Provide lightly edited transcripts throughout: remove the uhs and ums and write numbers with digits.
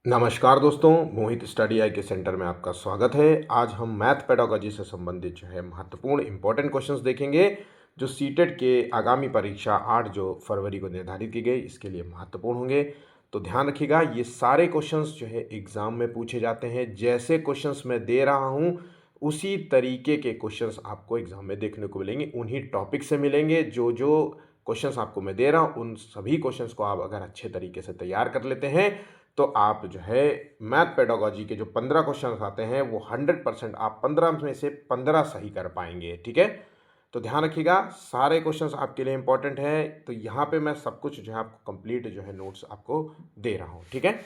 नमस्कार दोस्तों, मोहित स्टडी आई के सेंटर में आपका स्वागत है। आज हम मैथ पेडागोजी से संबंधित जो है महत्वपूर्ण इंपॉर्टेंट क्वेश्चंस देखेंगे जो सीटेट के आगामी परीक्षा 8 जो फरवरी को निर्धारित की गई इसके लिए महत्वपूर्ण होंगे। तो ध्यान रखिएगा, ये सारे क्वेश्चंस जो है एग्ज़ाम में पूछे जाते हैं। जैसे क्वेश्चंस मैं दे रहा हूँ उसी तरीके के क्वेश्चंस आपको एग्ज़ाम में देखने को मिलेंगे, उन्हीं टॉपिक से मिलेंगे। जो जो क्वेश्चंस आपको मैं दे रहा हूँ उन सभी क्वेश्चंस को आप अगर अच्छे तरीके से तैयार कर लेते हैं तो आप जो है मैथ पेडागोजी के जो 15 क्वेश्चन आते हैं वो 100% आप 15 में से 15 सही कर पाएंगे। ठीक है, तो ध्यान रखिएगा, सारे क्वेश्चंस आपके लिए इंपॉर्टेंट है। तो यहाँ पे मैं सब कुछ जो है आपको कंप्लीट जो है नोट्स आपको दे रहा हूँ। ठीक है,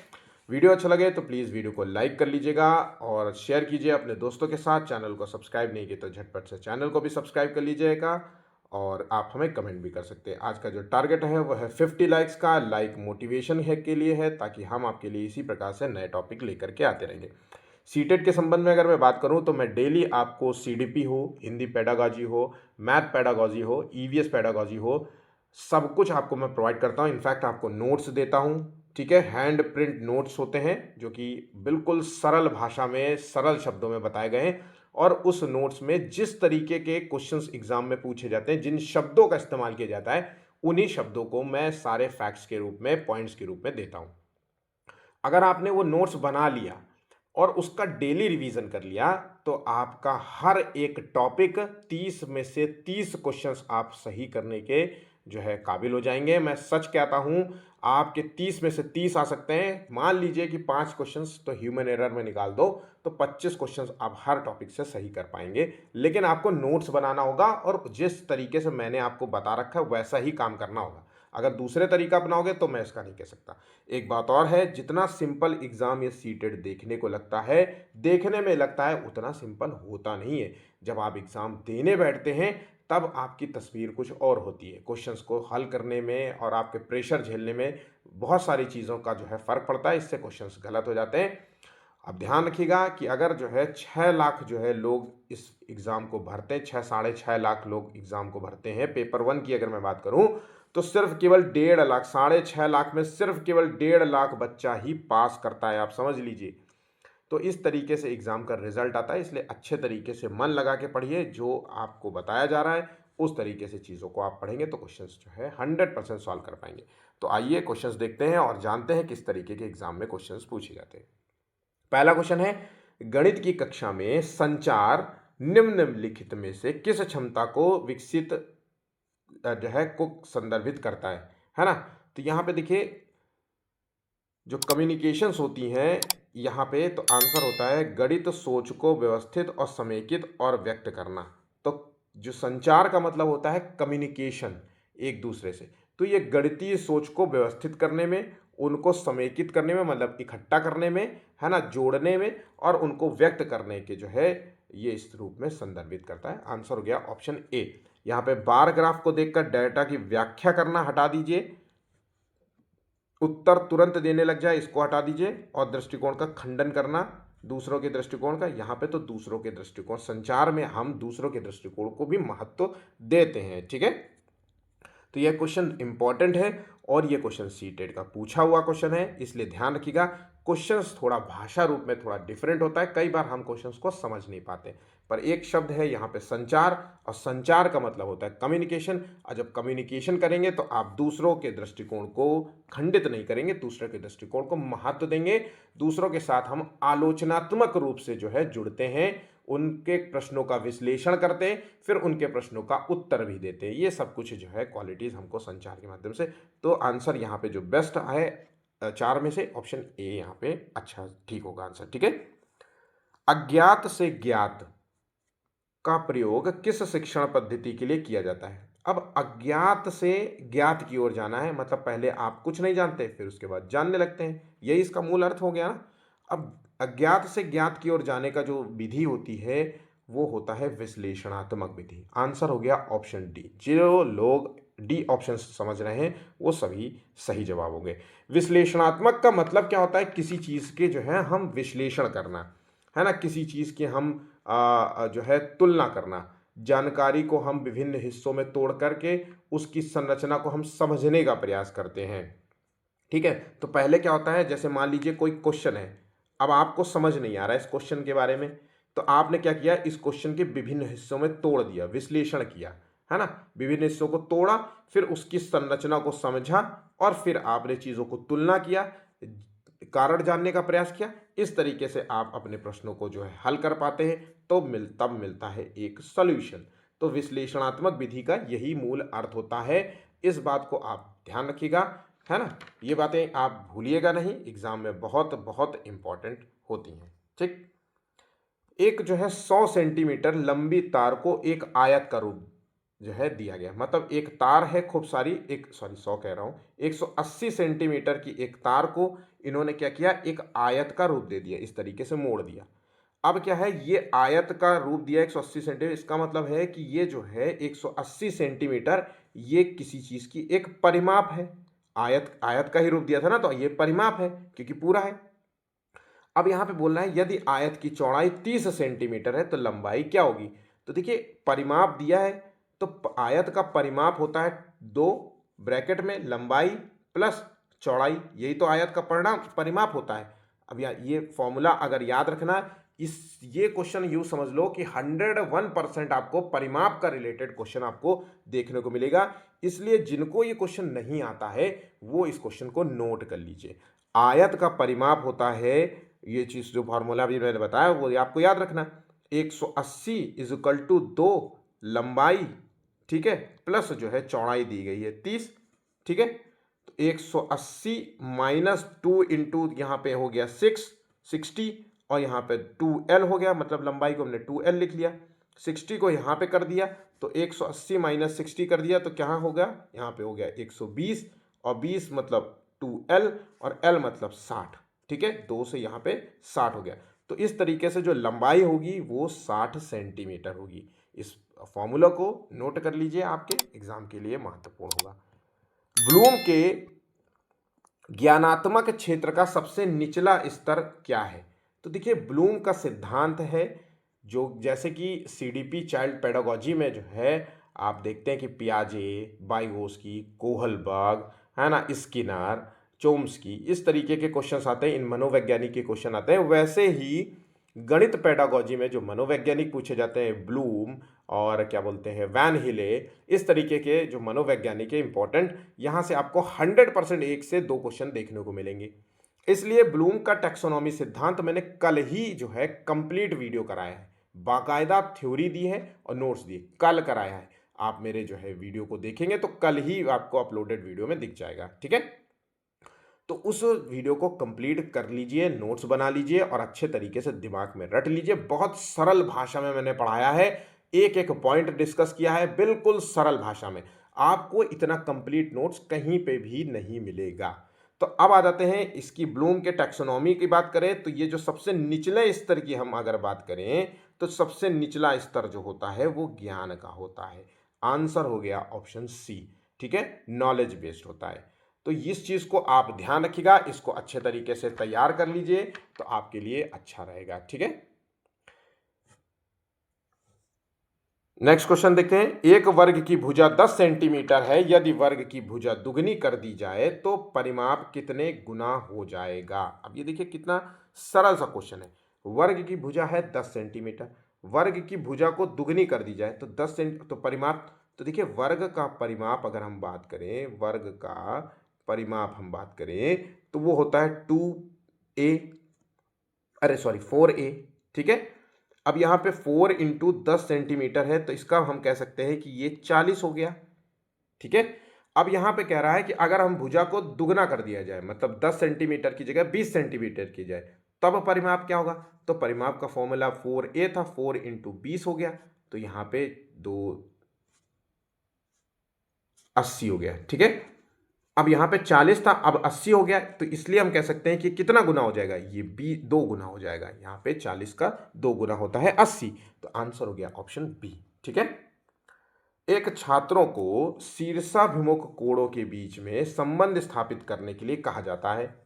वीडियो अच्छा लगे तो प्लीज़ वीडियो को लाइक कर लीजिएगा और शेयर कीजिए अपने दोस्तों के साथ। चैनल को सब्सक्राइब नहीं किया तो झटपट से चैनल को भी सब्सक्राइब कर लीजिएगा और आप हमें कमेंट भी कर सकते हैं। आज का जो टारगेट है वो है 50 लाइक्स का। लाइक मोटिवेशन है के लिए है ताकि हम आपके लिए इसी प्रकार से नए टॉपिक लेकर के आते रहेंगे। सीटेट के संबंध में अगर मैं बात करूं तो मैं डेली आपको सीडीपी हो, हिंदी पेडागोजी हो, मैथ पेडागोजी हो, ईवीएस पेडागोजी हो, सब कुछ आपको मैं प्रोवाइड करता हूं। इनफैक्ट आपको नोट्स देता हूं। ठीक है, हैंड प्रिंट नोट्स होते हैं जो कि बिल्कुल सरल भाषा में सरल शब्दों में बताए गए हैं और उस नोट्स में जिस तरीके के क्वेश्चंस एग्जाम में पूछे जाते हैं, जिन शब्दों का इस्तेमाल किया जाता है, उन्हीं शब्दों को मैं सारे फैक्ट्स के रूप में, पॉइंट्स के रूप में देता हूं। अगर आपने वो नोट्स बना लिया और उसका डेली रिवीजन कर लिया तो आपका हर एक टॉपिक 30 में से 30 क्वेश्चंस आप सही करने के जो है काबिल हो जाएंगे। मैं सच कहता हूं, आपके 30 में से 30 आ सकते हैं। मान लीजिए कि 5 क्वेश्चंस तो ह्यूमन एरर में निकाल दो तो 25 क्वेश्चंस आप हर टॉपिक से सही कर पाएंगे। लेकिन आपको नोट्स बनाना होगा और जिस तरीके से मैंने आपको बता रखा है वैसा ही काम करना होगा। अगर दूसरे तरीका अपनाओगे तो मैं इसका नहीं कह सकता। एक बात और है, जितना सिंपल एग्जाम ये सीटेड देखने को लगता है, देखने में लगता है, उतना सिंपल होता नहीं है। जब आप एग्जाम देने बैठते हैं तब आपकी तस्वीर कुछ और होती है। क्वेश्चंस को हल करने में और आपके प्रेशर झेलने में बहुत सारी चीज़ों का जो है फ़र्क पड़ता है, इससे क्वेश्चंस गलत हो जाते हैं। अब ध्यान रखिएगा कि अगर जो है 6 लाख जो है लोग इस एग्ज़ाम को भरते हैं, 6-6.5 लाख लोग एग्ज़ाम को भरते हैं। पेपर 1 की अगर मैं बात करूं तो सिर्फ केवल 1.5 लाख, 6.5 लाख में सिर्फ केवल 1.5 लाख बच्चा ही पास करता है, आप समझ लीजिए। तो इस तरीके से एग्ज़ाम का रिजल्ट आता है, इसलिए अच्छे तरीके से मन लगा के पढ़िए। जो आपको बताया जा रहा है उस तरीके से चीज़ों को आप पढ़ेंगे तो क्वेश्चंस जो है 100% सॉल्व कर पाएंगे। तो आइए क्वेश्चंस देखते हैं और जानते हैं किस तरीके के एग्ज़ाम में क्वेश्चंस पूछे जाते हैं। पहला क्वेश्चन है, गणित की कक्षा में संचार निम्नलिखित में से किस क्षमता को विकसित जो है को संदर्भित करता है ना। तो यहाँ पे देखिए, जो कम्युनिकेशंस होती हैं यहाँ पे, तो आंसर होता है गणित सोच को व्यवस्थित और समेकित और व्यक्त करना। तो जो संचार का मतलब होता है कम्युनिकेशन एक दूसरे से, तो ये गणितीय सोच को व्यवस्थित करने में, उनको समेकित करने में मतलब इकट्ठा करने में, है ना, जोड़ने में और उनको व्यक्त करने के जो है ये इस रूप में संदर्भित करता है। आंसर हो गया ऑप्शन ए। यहाँ पे बार ग्राफ को देखकर डेटा की व्याख्या करना हटा दीजिए, उत्तर तुरंत देने लग जाए इसको हटा दीजिए, और दृष्टिकोण का खंडन करना दूसरों के दृष्टिकोण का। यहाँ पे तो दूसरों के दृष्टिकोण, संचार में हम दूसरों के दृष्टिकोण को भी महत्व देते हैं। ठीक है, तो यह क्वेश्चन इंपॉर्टेंट है और यह क्वेश्चन सीटेट का पूछा हुआ क्वेश्चन है, इसलिए ध्यान रखिएगा। क्वेश्चंस थोड़ा भाषा रूप में थोड़ा डिफरेंट होता है, कई बार हम क्वेश्चंस को समझ नहीं पाते। पर एक शब्द है यहाँ पे संचार, और संचार का मतलब होता है कम्युनिकेशन। और जब कम्युनिकेशन करेंगे तो आप दूसरों के दृष्टिकोण को खंडित नहीं करेंगे, दूसरे के दृष्टिकोण को महत्व देंगे। दूसरों के साथ हम आलोचनात्मक रूप से जो है जुड़ते हैं, उनके प्रश्नों का विश्लेषण करते हैं, फिर उनके प्रश्नों का उत्तर भी देते हैं। ये सब कुछ जो है क्वालिटीज़ हमको संचार के माध्यम से। तो आंसर यहाँ पे जो बेस्ट है 4 में से ऑप्शन ए यहाँ पे अच्छा ठीक होगा आंसर। ठीक है, अज्ञात से ज्ञात का प्रयोग किस शिक्षण पद्धति के लिए किया जाता है। अब अज्ञात से ज्ञात की ओर जाना है, मतलब पहले आप कुछ नहीं जानते फिर उसके बाद जानने लगते हैं, यही इसका मूल अर्थ हो गया ना। अब अज्ञात से ज्ञात की ओर जाने का जो विधि होती है वो होता है विश्लेषणात्मक विधि। आंसर हो गया ऑप्शन डी। जो लोग डी ऑप्शन समझ रहे हैं वो सभी सही जवाब होंगे। विश्लेषणात्मक का मतलब क्या होता है, किसी चीज़ के जो है हम विश्लेषण करना, है ना, किसी चीज़ की हम जो है तुलना करना, जानकारी को हम विभिन्न हिस्सों में तोड़ करके उसकी संरचना को हम समझने का प्रयास करते हैं। ठीक है। तो पहले क्या होता है, जैसे मान लीजिए कोई क्वेश्चन है, अब आपको समझ नहीं आ रहा है इस क्वेश्चन के बारे में, तो आपने क्या किया, इस क्वेश्चन के विभिन्न हिस्सों में तोड़ दिया, विश्लेषण किया, है ना, विभिन्न हिस्सों को तोड़ा, फिर उसकी संरचना को समझा और फिर आपने चीज़ों को तुलना किया, कारण जानने का प्रयास किया। इस तरीके से आप अपने प्रश्नों को जो है हल कर पाते हैं, तो तब मिलता है एक सॉल्यूशन। तो विश्लेषणात्मक विधि का यही मूल अर्थ होता है। इस बात को आप ध्यान रखिएगा, है ना, ये बातें आप भूलिएगा नहीं, एग्जाम में बहुत बहुत इंपॉर्टेंट होती हैं। ठीक, एक जो है 100 सेंटीमीटर लंबी तार को एक आयत का रूप जो है दिया गया, मतलब एक तार है खूब सारी, एक सॉरी 100 कह रहा हूँ, 180 सेंटीमीटर की एक तार को इन्होंने क्या किया, एक आयत का रूप दे दिया, इस तरीके से मोड़ दिया। अब क्या है, ये आयत का रूप दिया 180 सेंटीमीटर, इसका मतलब है कि ये जो है 180 सेंटीमीटर ये किसी चीज की एक परिमाप है। आयत आयत का ही रूप दिया था ना, तो ये परिमाप है क्योंकि पूरा है। अब यहां पे बोलना है यदि आयत की चौड़ाई 30 सेंटीमीटर है तो लंबाई क्या होगी। तो देखिए परिमाप दिया है, तो आयत का परिमाप होता है 2 ब्रैकेट में लंबाई प्लस चौड़ाई, यही तो आयत का परिमाप होता है। अब ये फॉर्मूला अगर याद रखना, ये क्वेश्चन यूं समझ लो कि 101% आपको परिमाप का रिलेटेड क्वेश्चन आपको देखने को मिलेगा। इसलिए जिनको ये क्वेश्चन नहीं आता है वो इस क्वेश्चन को नोट कर लीजिए। आयत का परिमाप होता है, ये चीज जो फॉर्मूला भी मैंने बताया वो आपको याद रखना, 180 इज इक्वल टू 2 लंबाई, ठीक है, प्लस जो है चौड़ाई दी गई है 30, ठीक है। तो 180 माइनस 2 इंटू यहाँ पे हो गया 60 और यहाँ पे 2L हो गया, मतलब लंबाई को हमने 2L लिख लिया, 60 को यहाँ पे कर दिया, तो 180 माइनस 60 कर दिया तो क्या हो गया, यहाँ पे हो गया 120 और 20 मतलब 2L और L मतलब 60, ठीक है, 2 से यहाँ पे 60 हो गया। तो इस तरीके से जो लंबाई होगी वो 60 सेंटीमीटर होगी। इस फॉर्मूला को नोट कर लीजिए, आपके एग्जाम के लिए महत्वपूर्ण होगा। ब्लूम के ज्ञानात्मक क्षेत्र का सबसे निचला स्तर क्या है। तो देखिए ब्लूम का सिद्धांत है, जो जैसे कि सीडीपी चाइल्ड पेडागोजी में जो है आप देखते हैं कि पियाजे, वाइगोस्की, कोहलबर्ग, है ना, स्किनर, चोम्स्की, इस तरीके के क्वेश्चन आते हैं, इन मनोवैज्ञानिक के क्वेश्चन आते हैं। वैसे ही गणित पेडागोजी में जो मनोवैज्ञानिक पूछे जाते हैं, ब्लूम और क्या बोलते हैं वैन हिले, इस तरीके के जो मनोवैज्ञानिक है इंपॉर्टेंट, यहाँ से आपको 100% 1 से 2 क्वेश्चन देखने को मिलेंगे। इसलिए ब्लूम का टैक्सोनॉमी सिद्धांत मैंने कल ही जो है कंप्लीट वीडियो कराया है, बाकायदा थ्योरी दी है और नोट्स दिए, कल कराया है। आप मेरे जो है वीडियो को देखेंगे तो कल ही आपको अपलोडेड वीडियो में दिख जाएगा, ठीक है। तो उस वीडियो को कंप्लीट कर लीजिए, नोट्स बना लीजिए और अच्छे तरीके से दिमाग में रट लीजिए। बहुत सरल भाषा में मैंने पढ़ाया है, एक एक पॉइंट डिस्कस किया है, बिल्कुल सरल भाषा में। आपको इतना कंप्लीट नोट्स कहीं पे भी नहीं मिलेगा। तो अब आ जाते हैं इसकी ब्लूम के टैक्सोनॉमी की बात करें, तो ये जो सबसे निचले स्तर की हम अगर बात करें तो सबसे निचला स्तर जो होता है वो ज्ञान का होता है। आंसर हो गया ऑप्शन सी, ठीक है, नॉलेज बेस्ड होता है। तो इस चीज को आप ध्यान रखिएगा, इसको अच्छे तरीके से तैयार कर लीजिए तो आपके लिए अच्छा रहेगा, ठीक है। नेक्स्ट क्वेश्चन देखते हैं। एक वर्ग की भुजा 10 सेंटीमीटर है, यदि वर्ग की भुजा दुगनी कर दी जाए तो परिमाप कितने गुना हो जाएगा। अब ये देखिए कितना सरल सा क्वेश्चन है। वर्ग की भुजा है 10 सेंटीमीटर, वर्ग की भुजा को दुगनी कर दी जाए तो 10 सेंटी, तो परिमाप, तो देखिए वर्ग का परिमाप अगर हम बात करें, वर्ग का परिमाप हम बात करें तो वो होता है 2a, अरे सॉरी 4a, ठीक है। अब यहाँ पे 4 इंटू 10 सेंटीमीटर है तो इसका हम कह सकते हैं कि ये 40 हो गया, ठीक है। अब यहाँ पे कह रहा है कि अगर हम भुजा को दुगना कर दिया जाए, मतलब 10 सेंटीमीटर की जगह 20 सेंटीमीटर की जाए, तब परिमाप क्या होगा। तो परिमाप का फॉर्मूला 4a था, 4 इंटू 20 हो गया, तो यहाँ पे 280 हो गया, ठीक है। अब यहाँ पे 40 था, अब 80 हो गया, तो इसलिए हम कह सकते हैं कि कितना गुना हो जाएगा, ये 2 गुना हो जाएगा। यहाँ पे 40 का 2 गुना होता है 80, तो आंसर हो गया ऑप्शन बी, ठीक है। एक छात्रों को शीर्षाभिमुख कोणों के बीच में संबंध स्थापित करने के लिए कहा जाता है।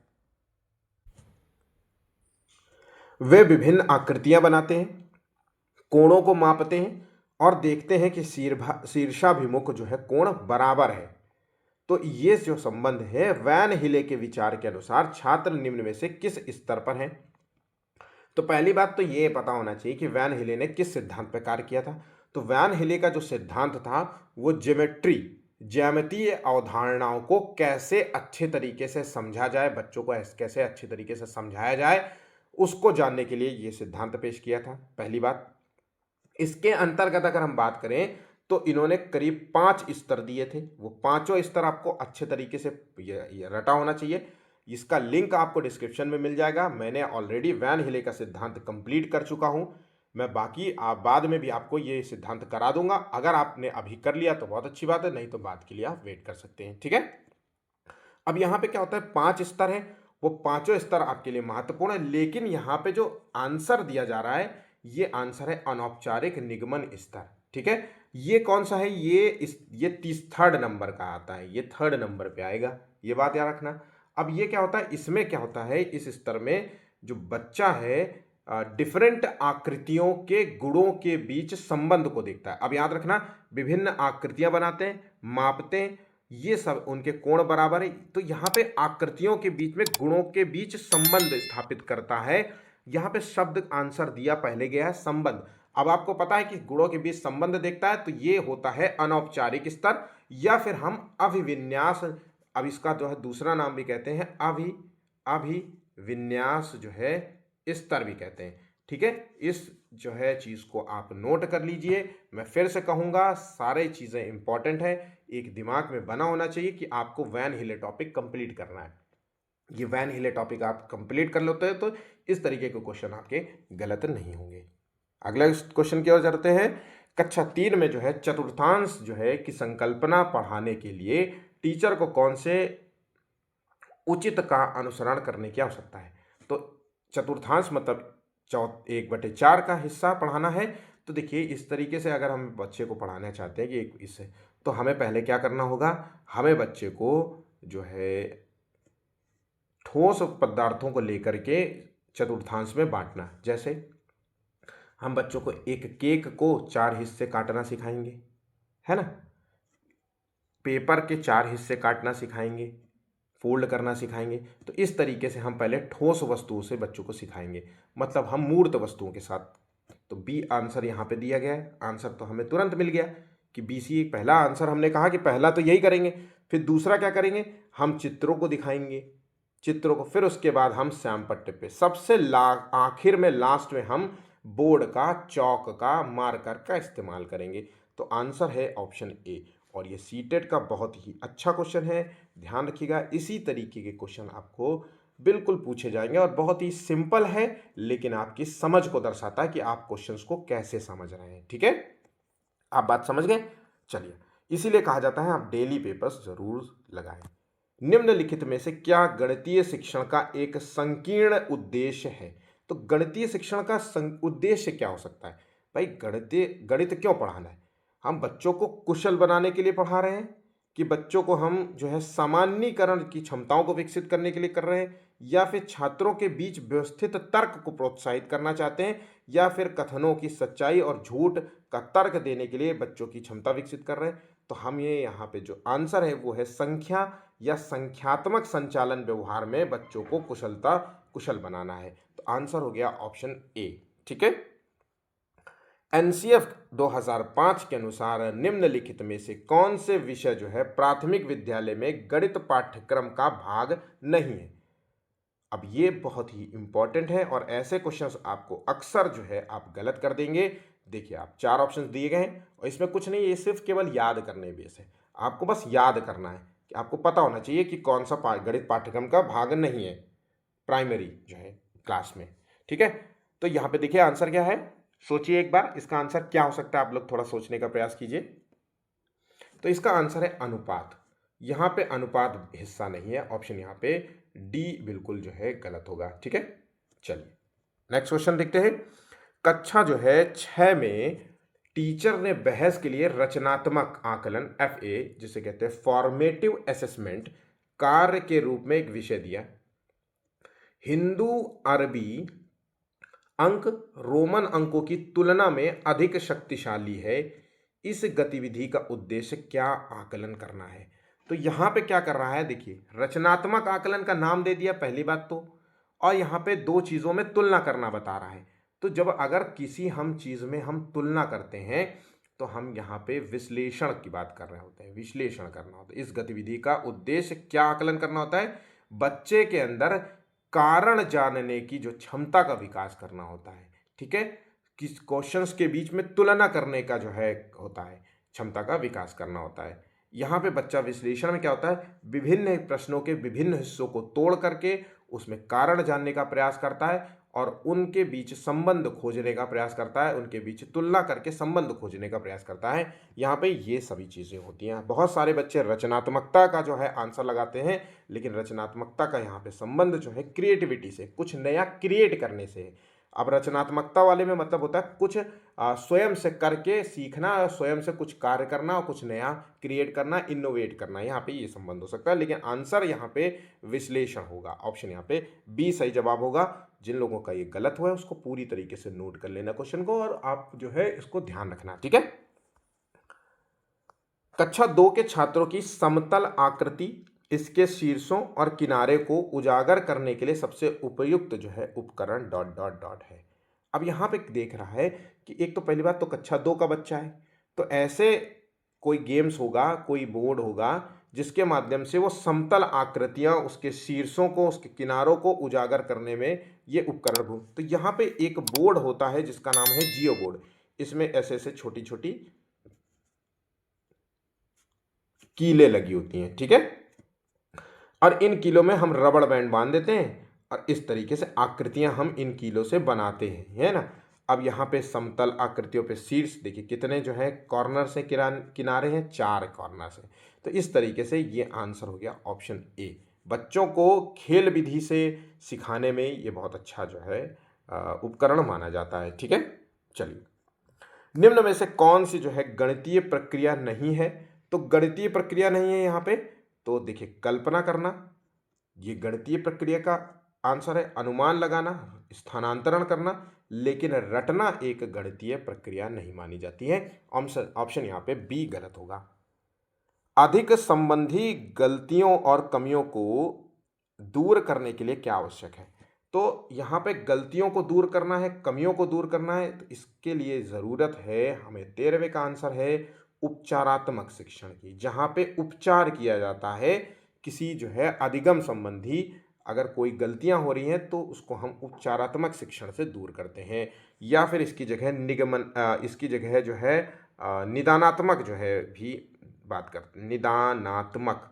वे विभिन्न आकृतियां बनाते हैं, कोणों को मापते हैं और देखते हैं कि शीर्षाभिमुख जो है कोण बराबर है। तो ये जो संबंध है वैन हिले के विचार के अनुसार छात्र निम्न में से किस स्तर पर हैं। तो पहली बात तो ये पता होना चाहिए कि वैन हिले ने किस सिद्धांत पर कार्य किया था। तो वैन हिले का जो सिद्धांत था वो ज्यामितीय अवधारणाओं को कैसे अच्छे तरीके से समझा जाए, बच्चों को कैसे अच्छे तरीके से समझाया जाए, उसको जानने के लिए ये सिद्धांत पेश किया था। पहली बात, इसके अंतर्गत अगर हम बात करें तो इन्होंने करीब 5 स्तर दिए थे। वो पांचों स्तर आपको अच्छे तरीके से ये रटा होना चाहिए। इसका लिंक आपको डिस्क्रिप्शन में मिल जाएगा। मैंने ऑलरेडी वैन हिले का सिद्धांत कंप्लीट कर चुका हूं। मैं बाकी आप बाद में भी आपको ये सिद्धांत करा दूंगा। अगर आपने अभी कर लिया तो बहुत अच्छी बात है, नहीं तो बाद के लिए आप वेट कर सकते हैं। ठीक है, अब यहाँ पे क्या होता है, 5 स्तर है, वो पांचों स्तर आपके लिए महत्वपूर्ण है। लेकिन यहाँ पे जो आंसर दिया जा रहा है ये आंसर है अनौपचारिक निगमन स्तर। ठीक है, ये कौन सा है, ये 3rd नंबर का आता है, ये 3rd नंबर पे आएगा, ये बात याद रखना। अब ये क्या होता है, इसमें क्या होता है, इस स्तर में जो बच्चा है डिफरेंट आकृतियों के गुणों के बीच संबंध को देखता है। अब याद रखना, विभिन्न आकृतियां बनाते हैं, मापते हैं, ये सब उनके कोण बराबर है। तो यहाँ पे आकृतियों के बीच में गुणों के बीच संबंध स्थापित करता है। यहाँ पे शब्द आंसर दिया पहले गया है संबंध। अब आपको पता है कि गुणों के बीच संबंध देखता है, तो ये होता है अनौपचारिक स्तर, या फिर हम अभिविन्यास, अब इसका जो है दूसरा नाम भी कहते हैं अभिविन्यास जो है स्तर भी कहते हैं। ठीक है, इस जो है चीज को आप नोट कर लीजिए। मैं फिर से कहूंगा, सारे चीजें इंपॉर्टेंट है, एक दिमाग में बना होना चाहिए कि आपको वैन हिले टॉपिक कंप्लीट करना है। ये वैन हिले टॉपिक आप कंप्लीट कर लेते हैं तो इस तरीके के क्वेश्चन आपके गलत नहीं होंगे। अगला क्वेश्चन की ओर चलते हैं। कक्षा 3 में जो है चतुर्थांश जो है की संकल्पना पढ़ाने के लिए टीचर को कौन से उचित का अनुसरण करने की आवश्यकता है। तो चतुर्थांश मतलब 1/4 का हिस्सा पढ़ाना है। तो देखिए, इस तरीके से अगर हम बच्चे को पढ़ाना चाहते हैं कि इससे, तो हमें पहले क्या करना होगा, हमें बच्चे को जो है ठोस पदार्थों को लेकर के चतुर्थांश में बांटना। जैसे हम बच्चों को एक केक को 4 हिस्से काटना सिखाएंगे, है ना, पेपर के 4 हिस्से काटना सिखाएंगे, फोल्ड करना सिखाएंगे। तो इस तरीके से हम पहले ठोस वस्तुओं से बच्चों को सिखाएंगे, मतलब हम मूर्त वस्तुओं के साथ। तो बी आंसर यहाँ पे दिया गया है। आंसर तो हमें तुरंत मिल गया कि BC पहला आंसर। हमने कहा कि पहला तो यही करेंगे, फिर दूसरा क्या करेंगे, हम चित्रों को दिखाएंगे, चित्रों को, फिर उसके बाद हम श्याम पट्टे पे, सबसे आखिर में लास्ट में हम बोर्ड का, चौक का, मार्कर का इस्तेमाल करेंगे। तो आंसर है ऑप्शन ए। और ये सीटेट का बहुत ही अच्छा क्वेश्चन है, ध्यान रखिएगा। इसी तरीके के क्वेश्चन आपको बिल्कुल पूछे जाएंगे और बहुत ही सिंपल है, लेकिन आपकी समझ को दर्शाता है कि आप क्वेश्चंस को कैसे समझ रहे हैं। ठीक है, आप बात समझ गए। चलिए, इसीलिए कहा जाता है आप डेली पेपर्स जरूर लगाएं। निम्नलिखित में से क्या गणितीय शिक्षण का एक संकीर्ण उद्देश्य है। तो गणितीय शिक्षण का उद्देश्य क्या हो सकता है भाई, गणित क्यों पढ़ाना है, हम बच्चों को कुशल बनाने के लिए पढ़ा रहे हैं, कि बच्चों को हम जो है सामान्यीकरण की क्षमताओं को विकसित करने के लिए कर रहे हैं, या फिर छात्रों के बीच व्यवस्थित तर्क को प्रोत्साहित करना चाहते हैं, या फिर कथनों की सच्चाई और झूठ का तर्क देने के लिए बच्चों की क्षमता विकसित कर रहे हैं। तो हम ये यहाँ पे जो आंसर है वो है संख्या या संख्यात्मक संचालन व्यवहार में बच्चों को कुशल बनाना है। तो आंसर हो गया ऑप्शन ए। ठीक है, NCF 2005 के अनुसार निम्नलिखित में से कौन से विषय जो है प्राथमिक विद्यालय में गणित पाठ्यक्रम का भाग नहीं है। अब ये बहुत ही इंपॉर्टेंट है और ऐसे क्वेश्चंस आपको अक्सर जो है आप गलत कर देंगे। देखिए, आप 4 ऑप्शंस दिए गए हैं और इसमें कुछ नहीं, ये सिर्फ केवल याद करने बेस है। आपको बस याद करना है कि आपको पता होना चाहिए कि कौन सा गणित पाठ्यक्रम का भाग नहीं है प्राइमरी जो है क्लास में। ठीक है, तो यहाँ पे देखिए आंसर क्या है, सोचिए एक बार इसका आंसर क्या हो सकता है, आप लोग थोड़ा सोचने का प्रयास कीजिए। तो इसका आंसर है अनुपात। यहाँ पे अनुपात हिस्सा नहीं है, ऑप्शन यहाँ पे डी बिल्कुल जो है गलत होगा। ठीक है, चलिए नेक्स्ट क्वेश्चन देखते हैं। कक्षा जो है 6 में टीचर ने बहस के लिए रचनात्मक आकलन FA जिसे कहते हैं फॉर्मेटिव असेसमेंट कार्य के रूप में एक विषय दिया। हिंदू अरबी अंक रोमन अंकों की तुलना में अधिक शक्तिशाली है, इस गतिविधि का उद्देश्य क्या आकलन करना है। तो यहाँ पे क्या कर रहा है, देखिए रचनात्मक आकलन का नाम दे दिया पहली बात तो, और यहाँ पे दो चीज़ों में तुलना करना बता रहा है। तो जब अगर किसी हम चीज़ में हम तुलना करते हैं तो हम यहाँ पे विश्लेषण की बात कर रहे होते हैं, विश्लेषण करना होता है। इस गतिविधि का उद्देश्य क्या आकलन करना होता है, बच्चे के अंदर कारण जानने की जो क्षमता का विकास करना होता है। ठीक है, किस क्वेश्चंस के बीच में तुलना करने का जो है होता है, क्षमता का विकास करना होता है। यहाँ पे बच्चा विश्लेषण में क्या होता है, विभिन्न प्रश्नों के विभिन्न हिस्सों को तोड़ करके उसमें कारण जानने का प्रयास करता है और उनके बीच संबंध खोजने का प्रयास करता है, उनके बीच तुलना करके संबंध खोजने का प्रयास करता है। यहाँ पे ये सभी चीज़ें होती हैं। बहुत सारे बच्चे रचनात्मकता का जो है आंसर लगाते हैं, लेकिन रचनात्मकता का यहाँ पे संबंध जो है क्रिएटिविटी से, कुछ नया क्रिएट करने से है। अब रचनात्मकता वाले में मतलब होता है कुछ स्वयं से करके सीखना, स्वयं से कुछ कार्य करना और कुछ नया क्रिएट करना, इनोवेट करना, यहाँ पे ये संबंध हो सकता है। लेकिन आंसर यहाँ पे विश्लेषण होगा। ऑप्शन यहाँ पे बी सही जवाब होगा। जिन लोगों का ये गलत हुआ है उसको पूरी तरीके से नोट कर लेना क्वेश्चन को, और आप जो है इसको ध्यान रखना। ठीक है, कक्षा 2 के छात्रों की समतल आकृति, इसके शीर्षों और किनारे को उजागर करने के लिए सबसे उपयुक्त जो है उपकरण डॉट डॉट डॉट है। अब यहाँ पे देख रहा है कि एक तो पहली बात तो कक्षा 2 का बच्चा है, तो ऐसे कोई गेम्स होगा, कोई बोर्ड होगा जिसके माध्यम से वो समतल आकृतियां, उसके शीर्षों को, उसके किनारों को उजागर करने में ये उपकरण हो। तो यहाँ पे एक बोर्ड होता है जिसका नाम है जियो बोर्ड। इसमें ऐसे ऐसे छोटी छोटी कीलें लगी होती हैं। ठीक है, और इन कीलों में हम रबड़ बैंड बांध देते हैं और इस तरीके से आकृतियां हम इन कीलों से बनाते हैं, है ना। अब यहाँ पे समतल आकृतियों पे शीर्ष देखिए कितने जो है कॉर्नर से किनारे हैं, 4 कॉर्नर से। तो इस तरीके से ये आंसर हो गया ऑप्शन ए। बच्चों को खेल विधि से सिखाने में ये बहुत अच्छा जो है उपकरण माना जाता है। ठीक है, चलिए निम्न में से कौन सी जो है गणितीय प्रक्रिया नहीं है। तो गणितीय प्रक्रिया नहीं है यहाँ पे, तो देखिए कल्पना करना ये गणितीय प्रक्रिया का आंसर है, अनुमान लगाना, स्थानांतरण करना, लेकिन रटना एक गणितीय प्रक्रिया नहीं मानी जाती है। ऑप्शन यहाँ पे बी गलत होगा। अधिक संबंधी गलतियों और कमियों को दूर करने के लिए क्या आवश्यक है। तो यहाँ पे गलतियों को दूर करना है, कमियों को दूर करना है, तो इसके लिए ज़रूरत है हमें 13वें का आंसर है उपचारात्मक शिक्षण की, जहाँ पे उपचार किया जाता है किसी जो है अधिगम संबंधी। अगर कोई गलतियां हो रही हैं तो उसको हम उपचारात्मक शिक्षण से दूर करते हैं, या फिर इसकी जगह इसकी जगह जो है निदानात्मक जो है भी बात करते हैं। निदानात्मक,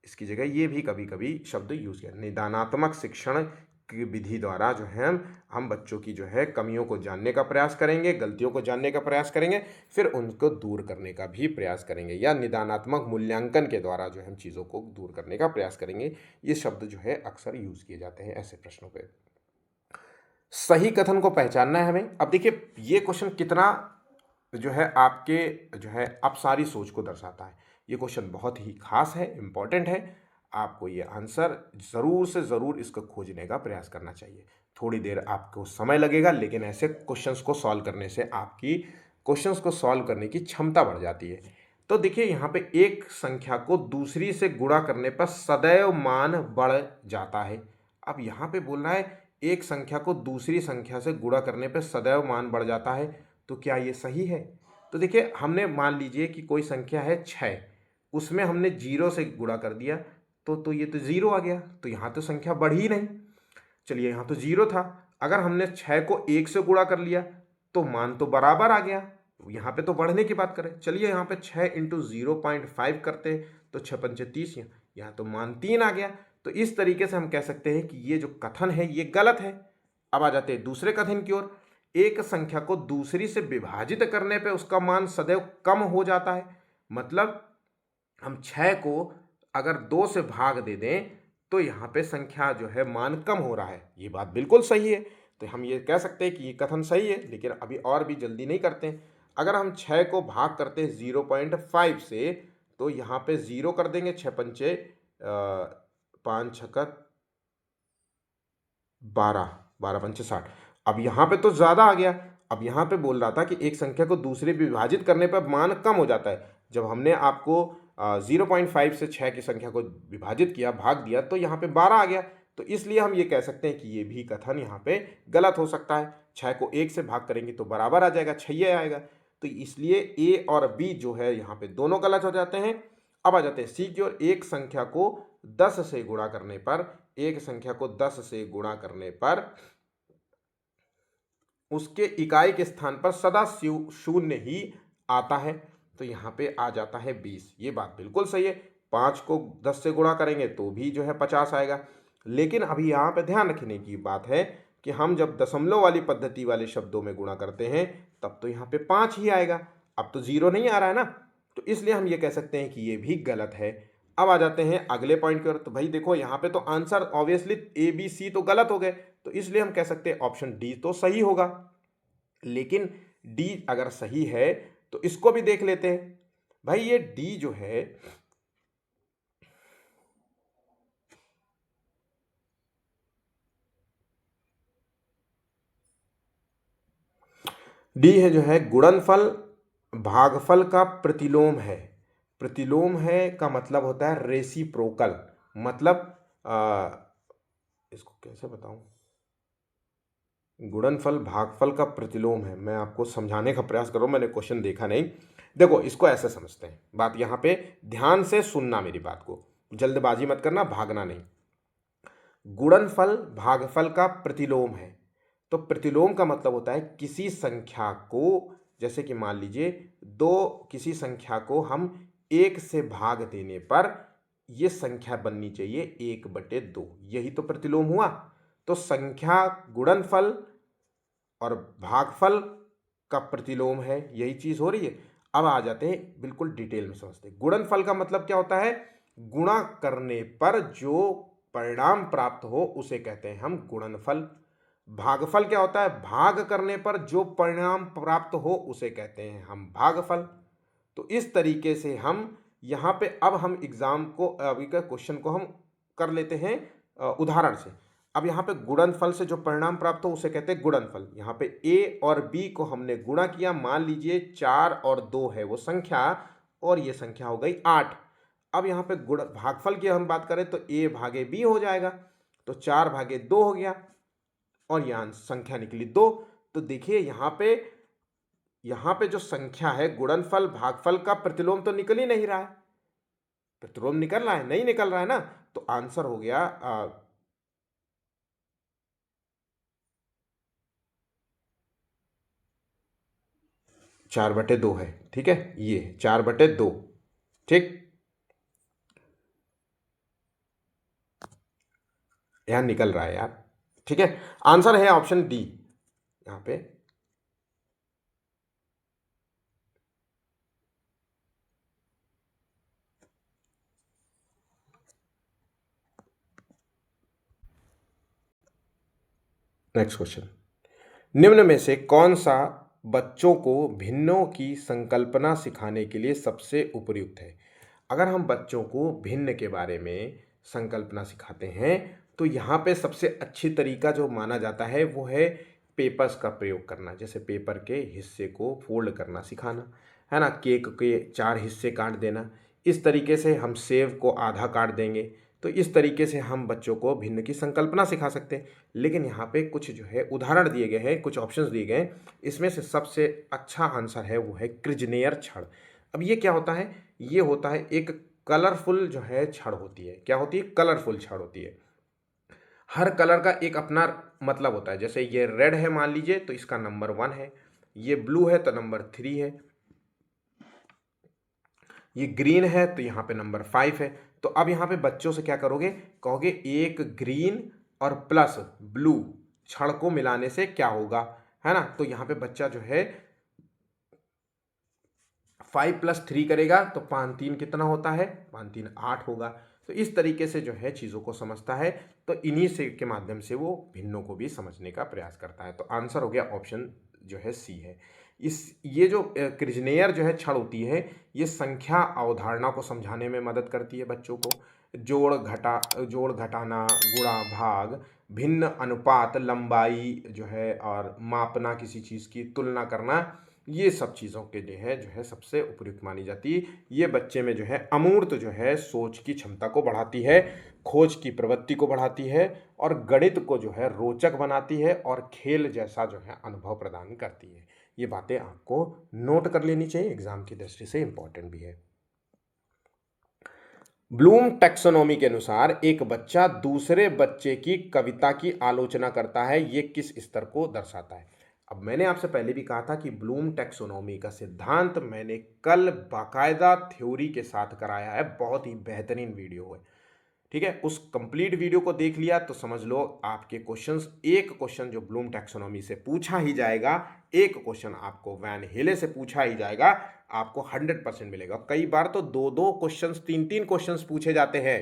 इसकी जगह ये भी कभी कभी शब्द यूज़ किया। निदानात्मक शिक्षण की विधि द्वारा जो है हम बच्चों की जो है कमियों को जानने का प्रयास करेंगे, गलतियों को जानने का प्रयास करेंगे, फिर उनको दूर करने का भी प्रयास करेंगे, या निदानात्मक मूल्यांकन के द्वारा जो हम चीज़ों को दूर करने का प्रयास करेंगे। ये शब्द जो है अक्सर यूज़ किए जाते हैं ऐसे प्रश्नों पर। सही कथन को पहचानना है हमें। अब देखिए ये क्वेश्चन कितना जो है आपके जो है अब सारी सोच को दर्शाता है। ये क्वेश्चन बहुत ही खास है, इम्पॉर्टेंट है। आपको ये आंसर ज़रूर से ज़रूर इसको खोजने का प्रयास करना चाहिए। थोड़ी देर आपको समय लगेगा, लेकिन ऐसे क्वेश्चंस को सॉल्व करने से आपकी क्वेश्चंस को सॉल्व करने की क्षमता बढ़ जाती है। तो देखिए यहाँ पे एक संख्या को दूसरी से गुणा करने पर सदैव मान बढ़ जाता है। अब यहाँ पे बोल रहा है एक संख्या को दूसरी संख्या से गुणा करने पर सदैव मान बढ़ जाता है, तो क्या ये सही है। तो देखिए हमने मान लीजिए कि कोई संख्या है 6, उसमें हमने 0 से गुणा कर दिया, तो ये तो 0 आ गया, तो यहाँ तो संख्या बढ़ी नहीं। चलिए यहाँ तो 0 था, अगर हमने 6 को 1 से गुणा कर लिया तो मान तो बराबर आ गया, यहाँ पे तो बढ़ने की बात करें। चलिए यहाँ पे 6 × 0.5 करते तो 6 पंचे 30, यहाँ तो मान 3 आ गया। तो इस तरीके से हम कह सकते हैं कि ये जो कथन है ये गलत है। अब आ जाते हैं दूसरे कथन की ओर। एक संख्या को दूसरी से विभाजित करने पे उसका मान सदैव कम हो जाता है। मतलब हम 6 को अगर 2 से भाग दे दें तो यहाँ पे संख्या जो है मान कम हो रहा है। ये बात बिल्कुल सही है, तो हम ये कह सकते हैं कि ये कथन सही है। लेकिन अभी और भी जल्दी नहीं करते हैं। अगर हम 6 को भाग करते हैं 0.5 से, तो यहाँ पे 0 कर देंगे, 6 पंचे 5 छक्का 12, 12 पंचे 60। अब यहाँ पे तो ज़्यादा आ गया। अब यहाँ पे बोल रहा था कि एक संख्या को दूसरे विभाजित करने पर मान कम हो जाता है। जब हमने आपको 0.5 से 6 की संख्या को विभाजित किया, भाग दिया, तो यहाँ पे 12 आ गया। तो इसलिए हम ये कह सकते हैं कि ये भी कथन यहाँ पे गलत हो सकता है। 6 को 1 से भाग करेंगे तो बराबर आ जाएगा, 6 आएगा। तो इसलिए ए और बी जो है यहाँ पे दोनों गलत हो जाते हैं। अब आ जाते हैं सी की ओर। एक संख्या को 10 से गुणा करने पर, एक संख्या को 10 से गुणा करने पर उसके इकाई के स्थान पर सदा शून्य ही आता है। तो यहाँ पे आ जाता है 20। ये बात बिल्कुल सही है। 5 को 10 से गुणा करेंगे तो भी जो है 50 आएगा। लेकिन अभी यहाँ पे ध्यान रखने की बात है कि हम जब दशमलव वाली पद्धति वाले शब्दों में गुणा करते हैं तब तो यहाँ पे 5 ही आएगा। अब तो 0 नहीं आ रहा है ना, तो इसलिए हम ये कह सकते हैं कि ये भी गलत है। अब आ जाते हैं अगले पॉइंट की ओर। तो भाई देखो यहाँ पे तो answer obviously A B C तो गलत हो गए, तो इसलिए हम कह सकते हैं ऑप्शन डी तो सही होगा। लेकिन डी अगर सही है तो इसको भी देख लेते हैं। भाई ये डी जो है, डी है जो है गुणनफल भागफल का प्रतिलोम है। प्रतिलोम है का मतलब होता है रेसिप्रोकल। मतलब इसको कैसे बताऊं, गुणनफल भागफल का प्रतिलोम है। मैं आपको समझाने का प्रयास कर रहा हूं, मैंने क्वेश्चन देखा नहीं। देखो इसको ऐसे समझते हैं, बात यहाँ पे ध्यान से सुनना, मेरी बात को जल्दबाजी मत करना, भागना नहीं। गुणनफल भागफल का प्रतिलोम है, तो प्रतिलोम का मतलब होता है किसी संख्या को, जैसे कि मान लीजिए किसी संख्या को हम 1 से भाग देने पर ये संख्या बननी चाहिए 1/2, यही तो प्रतिलोम हुआ। तो संख्या गुणनफल और भागफल का प्रतिलोम है, यही चीज हो रही है। अब आ जाते हैं बिल्कुल डिटेल में समझते हैं। गुणनफल का मतलब क्या होता है, गुणा करने पर जो परिणाम प्राप्त हो उसे कहते हैं हम गुणनफल। भागफल क्या होता है, भाग करने पर जो परिणाम प्राप्त हो उसे कहते हैं हम भागफल। तो इस तरीके से हम यहाँ पे, अब हम एग्जाम को, अभी का क्वेश्चन को हम कर लेते हैं उदाहरण से। अब यहाँ पे गुणनफल से जो परिणाम प्राप्त हो उसे कहते हैं गुणनफल। यहाँ पे ए और बी को हमने गुणा किया, मान लीजिए 4 और 2 है वो संख्या, और ये संख्या हो गई 8। अब यहाँ पे गुण भागफल की हम बात करें तो ए भागे बी हो जाएगा, तो 4/2 हो गया, और यहाँ संख्या निकली 2। तो देखिए यहाँ पे जो संख्या है, गुणनफल भागफल का प्रतिलोम तो निकल ही नहीं रहा है। प्रतिलोम निकल रहा है, नहीं निकल रहा है ना, तो आंसर हो गया 4/2 है। ठीक है, ये 4/2। ठीक, यहां निकल रहा है यार। ठीक है, आंसर है ऑप्शन डी यहां पे। नेक्स्ट क्वेश्चन, निम्न में से कौन सा बच्चों को भिन्नों की संकल्पना सिखाने के लिए सबसे उपयुक्त है। अगर हम बच्चों को भिन्न के बारे में संकल्पना सिखाते हैं तो यहाँ पे सबसे अच्छी तरीका जो माना जाता है वो है पेपर्स का प्रयोग करना। जैसे पेपर के हिस्से को फोल्ड करना सिखाना, है ना, केक के 4 हिस्से काट देना। इस तरीके से हम सेब को आधा काट देंगे। तो इस तरीके से हम बच्चों को भिन्न की संकल्पना सिखा सकते हैं। लेकिन यहाँ पे कुछ जो है उदाहरण दिए गए हैं, कुछ ऑप्शंस दिए गए हैं, इसमें से सबसे अच्छा आंसर है वो है क्रिजनेयर छड़। अब ये क्या होता है, ये होता है एक कलरफुल जो है छड़ होती है। क्या होती है, कलरफुल छड़ होती है। हर कलर का एक अपना मतलब होता है। जैसे ये रेड है मान लीजिए तो इसका नंबर 1 है, ये ब्लू है तो नंबर 3 है, ये ग्रीन है तो यहाँ पे नंबर 5 है। तो अब यहाँ पे बच्चों से क्या करोगे, कहोगे एक ग्रीन और प्लस ब्लू छड़ को मिलाने से क्या होगा, है ना। तो यहाँ पे बच्चा जो है 5+3 करेगा तो 5×3 कितना होता है, 5×3 8 होगा। तो इस तरीके से जो है चीज़ों को समझता है, तो इन्हीं से के माध्यम से वो भिन्नों को भी समझने का प्रयास करता है। तो आंसर हो गया ऑप्शन जो है सी है। ये जो क्रिजनेयर जो है छड़ होती है, ये संख्या अवधारणा को समझाने में मदद करती है बच्चों को। जोड़ घटाना, गुणा भाग, भिन्न अनुपात, लंबाई जो है और मापना, किसी चीज़ की तुलना करना, ये सब चीज़ों के लिए है जो है सबसे उपयुक्त मानी जाती है। ये बच्चे में जो है अमूर्त जो है सोच की क्षमता को बढ़ाती है, खोज की प्रवृत्ति को बढ़ाती है और गणित को जो है रोचक बनाती है और खेल जैसा जो है अनुभव प्रदान करती है। ये बातें आपको नोट कर लेनी चाहिए, एग्जाम की दृष्टि से इंपॉर्टेंट भी है। ब्लूम टैक्सोनॉमी के अनुसार एक बच्चा दूसरे बच्चे की कविता की आलोचना करता है, ये किस स्तर को दर्शाता है? अब मैंने आपसे पहले भी कहा था कि ब्लूम टैक्सोनॉमी का सिद्धांत मैंने कल बाकायदा थ्योरी के साथ कराया है, बहुत ही बेहतरीन वीडियो है। ठीक है, उस कंप्लीट वीडियो को देख लिया तो समझ लो आपके क्वेश्चंस, एक क्वेश्चन जो ब्लूम टैक्सोनॉमी से पूछा ही जाएगा, एक क्वेश्चन आपको वैन हेले से पूछा ही जाएगा, आपको 100% मिलेगा। कई बार तो दो दो क्वेश्चंस, तीन तीन क्वेश्चंस पूछे जाते हैं।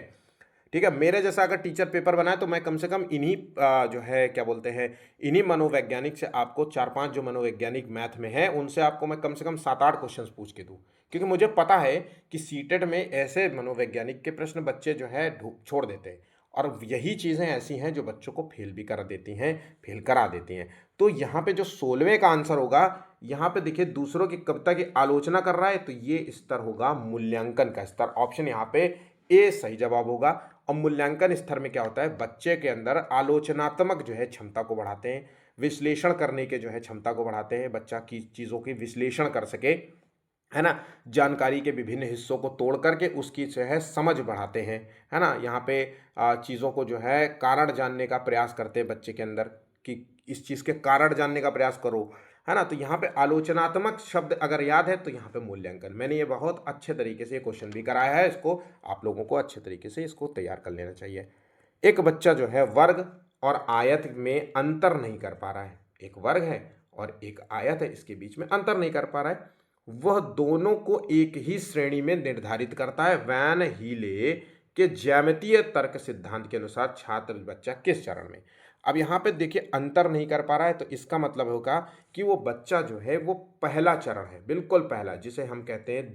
ठीक है, मेरे जैसा अगर टीचर पेपर बनाए तो मैं कम से कम इन्हीं जो है क्या बोलते हैं, इन्हीं मनोवैज्ञानिक से आपको 4-5 जो मनोवैज्ञानिक मैथ में है उनसे आपको मैं कम से कम 7-8 क्वेश्चंस पूछ के दूं, क्योंकि मुझे पता है कि सीटेट में ऐसे मनोवैज्ञानिक के प्रश्न बच्चे जो है छोड़ देते हैं और यही चीज़ें ऐसी हैं जो बच्चों को फेल भी कर देती हैं, फेल करा देती हैं। तो यहाँ पे जो 16वें का आंसर होगा, यहाँ पे देखिए दूसरों की कविता की आलोचना कर रहा है, तो ये स्तर होगा मूल्यांकन का स्तर। ऑप्शन यहाँ पे ए सही जवाब होगा। और मूल्यांकन स्तर में क्या होता है, बच्चे के अंदर आलोचनात्मक जो है क्षमता को बढ़ाते हैं, विश्लेषण करने के जो है क्षमता को बढ़ाते हैं, बच्चा की चीज़ों की विश्लेषण कर सके, है ना, जानकारी के विभिन्न हिस्सों को तोड़ करके उसकी जो है समझ बढ़ाते हैं, है ना। यहाँ पे चीज़ों को जो है कारण जानने का प्रयास करते हैं बच्चे के अंदर कि इस चीज़ के कारण जानने का प्रयास करो, है ना। तो यहाँ पे आलोचनात्मक शब्द अगर याद है तो यहाँ पे मूल्यांकन, मैंने ये बहुत अच्छे तरीके से क्वेश्चन भी कराया है, इसको आप लोगों को अच्छे तरीके से इसको तैयार कर लेना चाहिए। एक बच्चा जो है वर्ग और आयत में अंतर नहीं कर पा रहा है, एक वर्ग है और एक आयत है, इसके बीच में अंतर नहीं कर पा रहा है, वह दोनों को एक ही श्रेणी में निर्धारित करता है। वैन हीले के ज्यामितीय तर्क सिद्धांत के अनुसार छात्र बच्चा किस चरण में? अब यहाँ पे देखिए अंतर नहीं कर पा रहा है, तो इसका मतलब होगा कि वो बच्चा जो है वो पहला चरण है, बिल्कुल पहला, जिसे हम कहते हैं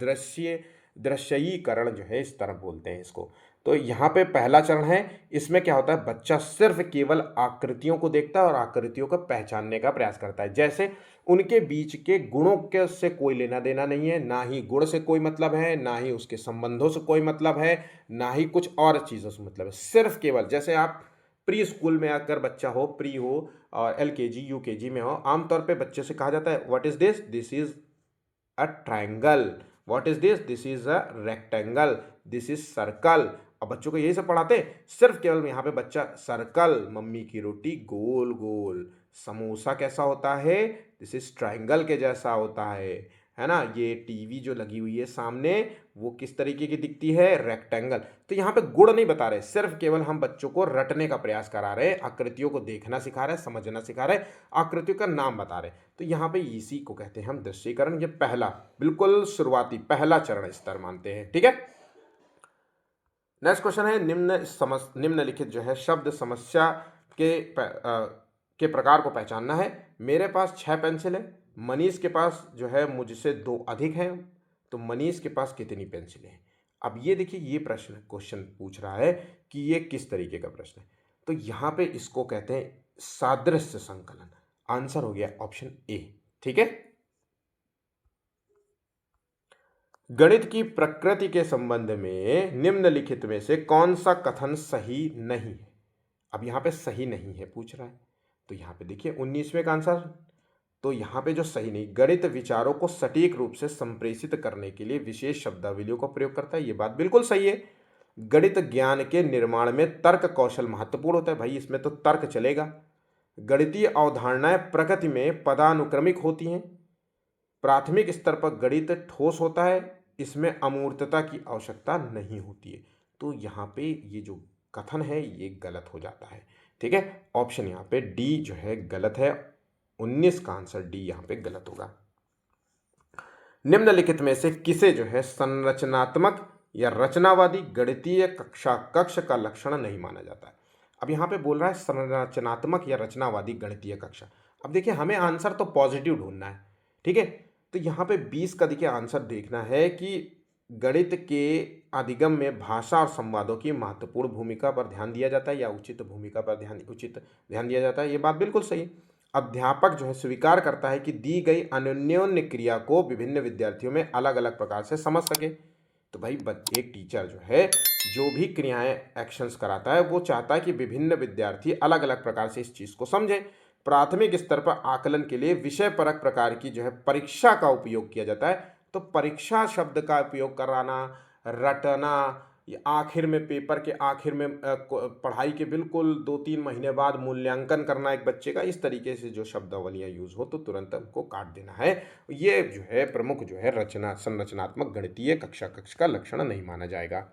दृश्यीकरण जो है, इस तरह बोलते हैं इसको। तो यहाँ पे पहला चरण है, इसमें क्या होता है, बच्चा सिर्फ केवल आकृतियों को देखता है और आकृतियों को पहचानने का प्रयास करता है। जैसे उनके बीच के गुणों के से कोई लेना देना नहीं है, ना ही गुण से कोई मतलब है, ना ही उसके संबंधों से कोई मतलब है, ना ही कुछ और चीज़ों से मतलब है। सिर्फ केवल जैसे आप प्री स्कूल में अगर बच्चा हो, प्री हो और LKG UKG में हो, आमतौर पे बच्चे से कहा जाता है what is this, this is a triangle, what is this, this is a rectangle, this is circle. अब बच्चों को यही सब पढ़ाते हैं, सिर्फ केवल यहाँ पे बच्चा सर्कल, मम्मी की रोटी गोल गोल, समोसा कैसा होता है, दिस इज ट्रायंगल के जैसा होता है ना। ये टीवी जो लगी हुई है सामने वो किस तरीके की दिखती है, रेक्टेंगल। तो यहाँ पे गुण नहीं बता रहे, सिर्फ केवल हम बच्चों को रटने का प्रयास करा रहे हैं, आकृतियों को देखना सिखा रहे हैं, समझना सिखा रहे हैं, आकृतियों का नाम बता रहे हैं। तो यहाँ पे इसी को कहते हैं हम दृश्यीकरण। ये पहला बिल्कुल शुरुआती पहला चरण स्तर मानते हैं, ठीक है। नेक्स्ट क्वेश्चन है, निम्नलिखित जो है शब्द समस्या के प्रकार को पहचानना है। मेरे पास 6 पेंसिल है, मनीष के पास जो है मुझसे 2 अधिक हैं, तो मनीष के पास कितनी पेंसिलें हैं? अब ये देखिए, ये प्रश्न क्वेश्चन पूछ रहा है कि ये किस तरीके का प्रश्न है। तो यहाँ पे इसको कहते हैं सादृश्य संकलन। आंसर हो गया ऑप्शन ए, ठीक है। गणित की प्रकृति के संबंध में निम्नलिखित में से कौन सा कथन सही नहीं है? अब यहाँ पे सही नहीं है पूछ रहा है, तो यहाँ पे देखिए 19वें का आंसर। तो यहाँ पे जो सही नहीं, गणित विचारों को सटीक रूप से संप्रेषित करने के लिए विशेष शब्दावलियों का प्रयोग करता है, ये बात बिल्कुल सही है। गणित ज्ञान के निर्माण में तर्क कौशल महत्वपूर्ण होता है, भाई इसमें तो तर्क चलेगा। गणितीय अवधारणाएं प्रकृति में पदानुक्रमिक होती हैं। प्राथमिक स्तर पर गणित ठोस होता है, इसमें अमूर्तता की आवश्यकता नहीं होती है। तो यहाँ पे ये जो कथन है ये गलत हो जाता है, ठीक है। ऑप्शन यहाँ पे डी जो है गलत है, 19 का आंसर डी यहाँ पे गलत होगा। निम्नलिखित में से किसे जो है संरचनात्मक या रचनावादी गणितीय कक्ष का लक्षण नहीं माना जाता है? अब यहाँ पे बोल रहा है संरचनात्मक या रचनावादी गणितीय कक्षा। अब देखिए हमें आंसर तो पॉजिटिव ढूंढना है, ठीक है। तो यहाँ पे 20 का देखिए आंसर देखना है कि गणित के अधिगम में भाषा और संवादों की महत्वपूर्ण भूमिका पर ध्यान दिया जाता है या उचित ध्यान दिया जाता है, ये बात बिल्कुल सही है। अध्यापक जो है स्वीकार करता है कि दी गई अन्योन्य क्रिया को विभिन्न विद्यार्थियों में अलग अलग प्रकार से समझ सके। तो भाई एक टीचर जो है जो भी क्रियाएं एक्शंस कराता है वो चाहता है कि विभिन्न विद्यार्थी अलग अलग प्रकार से इस चीज़ को समझें। प्राथमिक स्तर पर आकलन के लिए विषय परक प्रकार की जो है परीक्षा का उपयोग किया जाता है। तो परीक्षा शब्द का उपयोग कराना, रटना, ये आखिर में पेपर के आखिर में पढ़ाई के बिल्कुल 2-3 महीने बाद मूल्यांकन करना एक बच्चे का, इस तरीके से जो शब्दावलियाँ यूज़ हो तो तुरंत हमको काट देना है। ये जो है प्रमुख जो है संरचनात्मक गणितीय कक्षा कक्ष का लक्षण नहीं माना जाएगा।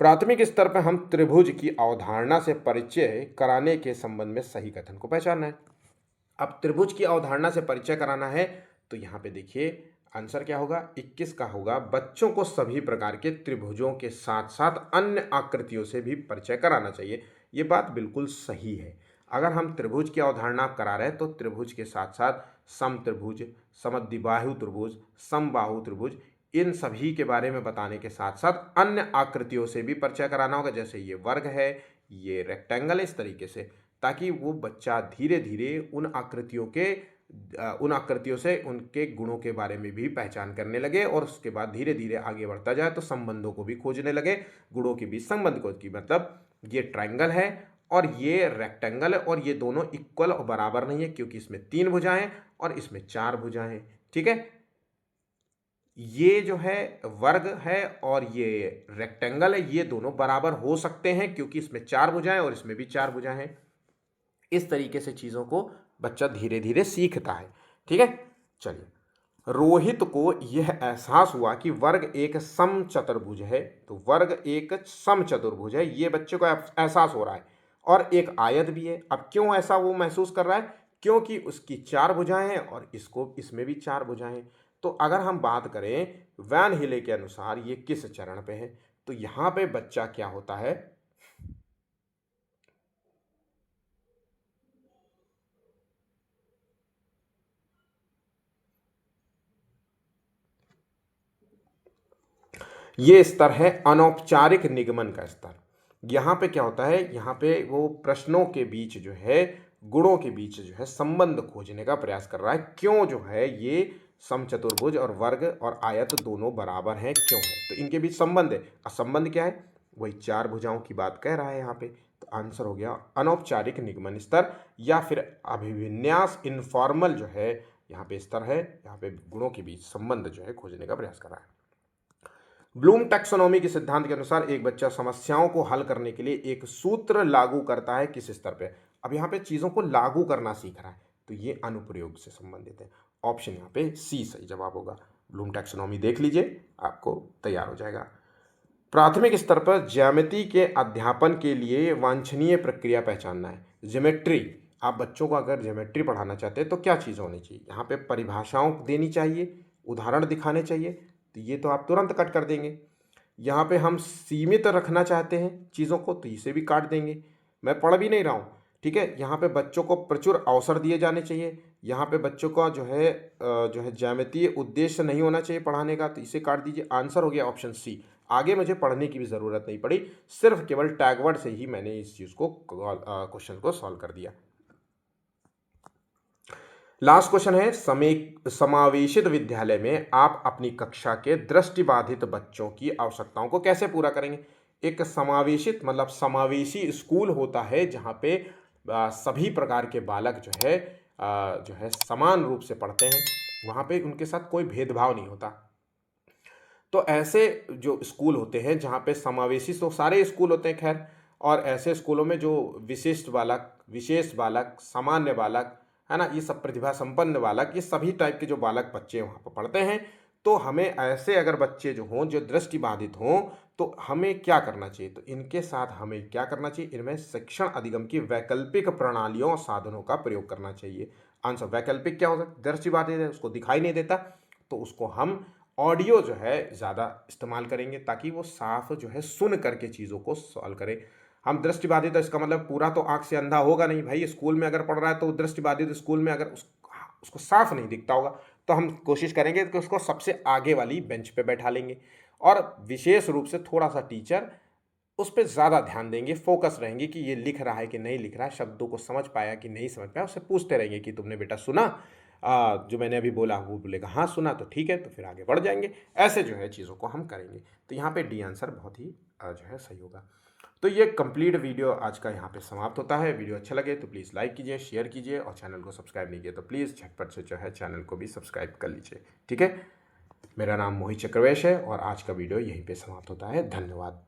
प्राथमिक स्तर पर हम त्रिभुज की अवधारणा से परिचय कराने के संबंध में सही कथन को पहचानना है। अब त्रिभुज की अवधारणा से परिचय कराना है तो यहाँ पे देखिए आंसर क्या होगा, 21 का होगा, बच्चों को सभी प्रकार के त्रिभुजों के साथ साथ अन्य आकृतियों से भी परिचय कराना चाहिए। ये बात बिल्कुल सही है। अगर हम त्रिभुज की अवधारणा करा रहे हैं तो त्रिभुज के साथ साथ सम त्रिभुज, समद्विबाहु त्रिभुज, समबाहु त्रिभुज, इन सभी के बारे में बताने के साथ साथ अन्य आकृतियों से भी परिचय कराना होगा। जैसे ये वर्ग है, ये रेक्टेंगल, इस तरीके से, ताकि वो बच्चा धीरे धीरे उन आकृतियों से उनके गुणों के बारे में भी पहचान करने लगे और उसके बाद धीरे धीरे आगे बढ़ता जाए तो संबंधों को भी खोजने लगे, गुणों के बीच संबंध को, की मतलब ये ट्रायंगल है और ये रेक्टेंगल है और ये दोनों इक्वल और बराबर नहीं है क्योंकि इसमें 3 भुजाएं और इसमें 4 भुजाएं हैं। ठीक है, ये जो है वर्ग है और ये रेक्टेंगल है, ये दोनों बराबर हो सकते हैं क्योंकि इसमें 4 भुजाएं और इसमें भी 4 भुजाएं हैं। इस तरीके से चीज़ों को बच्चा धीरे धीरे सीखता है। ठीक है, चलिए, रोहित को यह एहसास हुआ कि वर्ग एक समचतुर्भुज है। तो वर्ग एक समचतुर्भुज है, ये बच्चे को एहसास हो रहा है, और एक आयत भी है। अब क्यों ऐसा वो महसूस कर रहा है? क्योंकि उसकी 4 भुजाएं हैं और इसमें भी 4 भुजाएं हैं। तो अगर हम बात करें वैन हिले के अनुसार ये किस चरण पे है, तो यहाँ पे बच्चा क्या होता है, ये स्तर है अनौपचारिक निगमन का स्तर। यहाँ पे क्या होता है, यहाँ पे वो प्रश्नों के बीच जो है, गुणों के बीच जो है संबंध खोजने का प्रयास कर रहा है। क्यों जो है ये समचतुर्भुज और वर्ग और आयत दोनों बराबर हैं, क्यों है, तो इनके बीच संबंध है। संबंध क्या है, वही 4 भुजाओं की बात कह रहा है यहाँ पे। तो आंसर हो गया अनौपचारिक निगमन स्तर, या फिर अभिविन्यास इनफॉर्मल जो है यहाँ पे स्तर है। यहाँ पे गुणों के बीच संबंध जो है खोजने का प्रयास कर रहा है। ब्लूम टैक्सोनॉमी के सिद्धांत के अनुसार एक बच्चा समस्याओं को हल करने के लिए एक सूत्र लागू करता है किस स्तर पे? अब यहाँ पे चीज़ों को लागू करना सीख रहा है, तो ये अनुप्रयोग से संबंधित है। ऑप्शन यहाँ पे सी सही जवाब होगा। ब्लूम टैक्सोनॉमी देख लीजिए, आपको तैयार हो जाएगा। प्राथमिक स्तर पर ज्यामिति के अध्यापन के लिए वांछनीय प्रक्रिया पहचानना है। ज्योमेट्री, आप बच्चों को अगर ज्योमेट्री पढ़ाना चाहते हैं तो क्या चीज़ होनी चाहिए? यहाँ पे परिभाषाओं देनी चाहिए, उदाहरण दिखाने चाहिए, तो ये तो आप तुरंत कट कर देंगे। यहाँ पे हम सीमित रखना चाहते हैं चीज़ों को, तो इसे भी काट देंगे। मैं पढ़ भी नहीं रहा हूँ, ठीक है। यहाँ पे बच्चों को प्रचुर अवसर दिए जाने चाहिए। यहाँ पे बच्चों का जो है ज्यामितीय उद्देश्य नहीं होना चाहिए पढ़ाने का, तो इसे काट दीजिए। आंसर हो गया ऑप्शन सी। आगे मुझे पढ़ने की भी ज़रूरत नहीं पड़ी, सिर्फ केवल टैग वर्ड से ही मैंने इस चीज़ को क्वेश्चन को सॉल्व कर दिया। लास्ट क्वेश्चन है, समावेशित विद्यालय में आप अपनी कक्षा के दृष्टिबाधित बच्चों की आवश्यकताओं को कैसे पूरा करेंगे? एक समावेशित मतलब समावेशी स्कूल होता है जहाँ पे सभी प्रकार के बालक जो है समान रूप से पढ़ते हैं, वहाँ पे उनके साथ कोई भेदभाव नहीं होता। तो ऐसे जो स्कूल होते हैं जहाँ पे समावेशी, तो सारे स्कूल होते हैं खैर, और ऐसे स्कूलों में जो विशिष्ट बालक, विशेष बालक, सामान्य बालक है ना, ये सब प्रतिभा संपन्न बालक, ये सभी टाइप के जो बालक बच्चे वहाँ पर पढ़ते हैं। तो हमें ऐसे अगर बच्चे जो हों जो दृष्टिबाधित हों, तो हमें क्या करना चाहिए? तो इनके साथ हमें क्या करना चाहिए? इनमें शिक्षण अधिगम की वैकल्पिक प्रणालियों और साधनों का प्रयोग करना चाहिए। आंसर वैकल्पिक क्या हो सकता है? दृष्टिबाधित है, उसको दिखाई नहीं देता, तो उसको हम ऑडियो जो है ज़्यादा इस्तेमाल करेंगे ताकि वो साफ जो है सुन करके चीज़ों को सॉल्व करे। हम दृष्टिबाधित है, इसका मतलब पूरा तो आंख से अंधा होगा नहीं भाई। स्कूल में अगर पढ़ रहा है तो दृष्टिबाधित स्कूल में अगर उसको साफ नहीं दिखता होगा, तो हम कोशिश करेंगे कि उसको सबसे आगे वाली बेंच पे बैठा लेंगे, और विशेष रूप से थोड़ा सा टीचर उस पे ज़्यादा ध्यान देंगे, फोकस रहेंगे कि ये लिख रहा है कि नहीं लिख रहा है, शब्दों को समझ पाया कि नहीं समझ पाया। उससे पूछते रहेंगे कि तुमने बेटा सुना जो मैंने अभी बोला? वो बोलेगा हाँ सुना, तो ठीक है, तो फिर आगे बढ़ जाएंगे। ऐसे जो है चीज़ों को हम करेंगे। तो यहाँ पे डी आंसर बहुत ही जो है सही होगा। तो ये कंप्लीट वीडियो आज का यहाँ पे समाप्त होता है। वीडियो अच्छा लगे तो प्लीज़ लाइक कीजिए, शेयर कीजिए, और चैनल को सब्सक्राइब नहीं किया तो प्लीज़ झटपट से जो है चैनल को भी सब्सक्राइब कर लीजिए। ठीक है, मेरा नाम मोहित चक्रवेश है और आज का वीडियो यहीं पे समाप्त होता है। धन्यवाद।